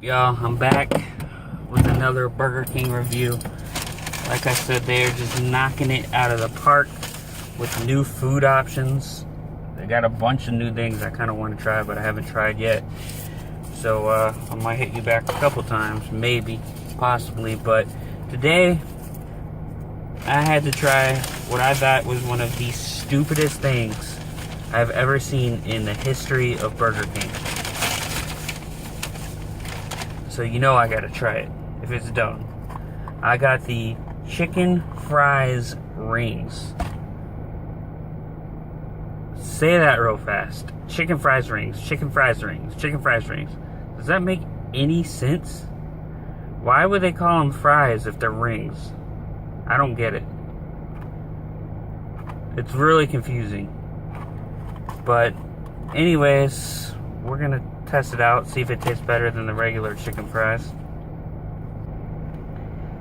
Y'all, I'm back with another Burger King review. Like I said, they're just knocking it out of the park with new food options. They got a bunch of new things I kind of want to try, but I haven't tried yet. So I might hit you back a couple times, maybe, possibly. But today, I had to try what I thought was one of the stupidest things I've ever seen in the history of Burger King. So you know I gotta try it if it's done. I got the chicken fries rings. Say that real fast. Chicken fries rings, chicken fries rings, chicken fries rings. Does that make any sense? Why would they call them fries if they're rings? I don't get it. It's really confusing. But anyways, we're gonna test it out, see if it tastes better than the regular chicken fries.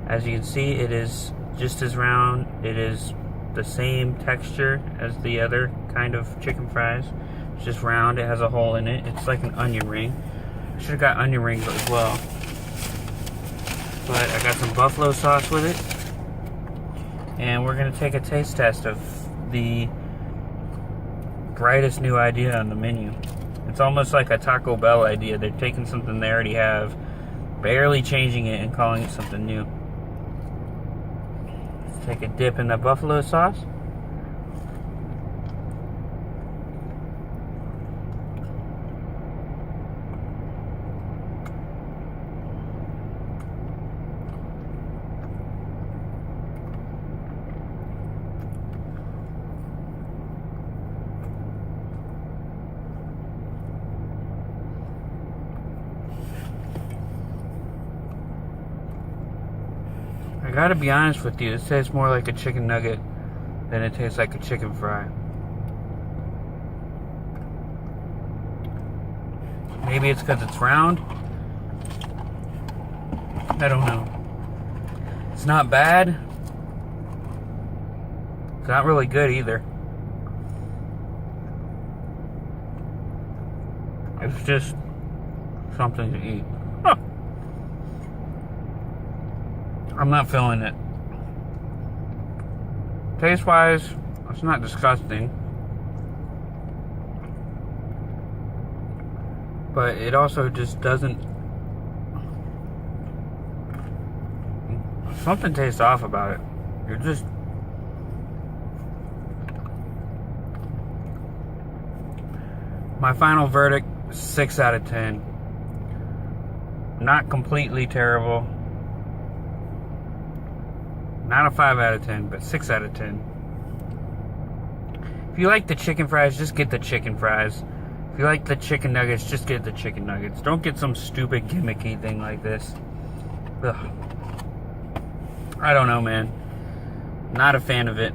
As you can see, it is just as round. It is the same texture as the other kind of chicken fries. It's just round. It has a hole in it. It's like an onion ring. I should have got onion rings as well. But I got some buffalo sauce with it. And we're going to take a taste test of the brightest new idea on the menu. It's almost like a Taco Bell idea. They're taking something they already have, barely changing it and calling it something new. Let's take a dip in the buffalo sauce. I gotta be honest with you, it tastes more like a chicken nugget than it tastes like a chicken fry. Maybe it's because it's round. I don't know. It's not bad. It's not really good either. It's just something to eat. Huh. I'm not feeling it. Taste-wise, it's not disgusting. But it also just doesn't... Something tastes off about it. You're just... My final verdict, 6 out of 10. Not completely terrible. Not a 5 out of 10, but 6 out of 10. If you like the chicken fries, just get the chicken fries. If you like the chicken nuggets, just get the chicken nuggets. Don't get some stupid gimmicky thing like this. Ugh. I don't know, man. Not a fan of it.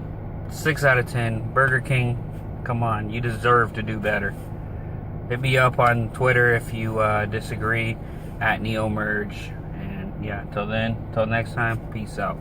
6 out of 10. Burger King, come on. You deserve to do better. Hit me up on Twitter if you disagree, @NeoMerge. And yeah, till then, till next time, peace out.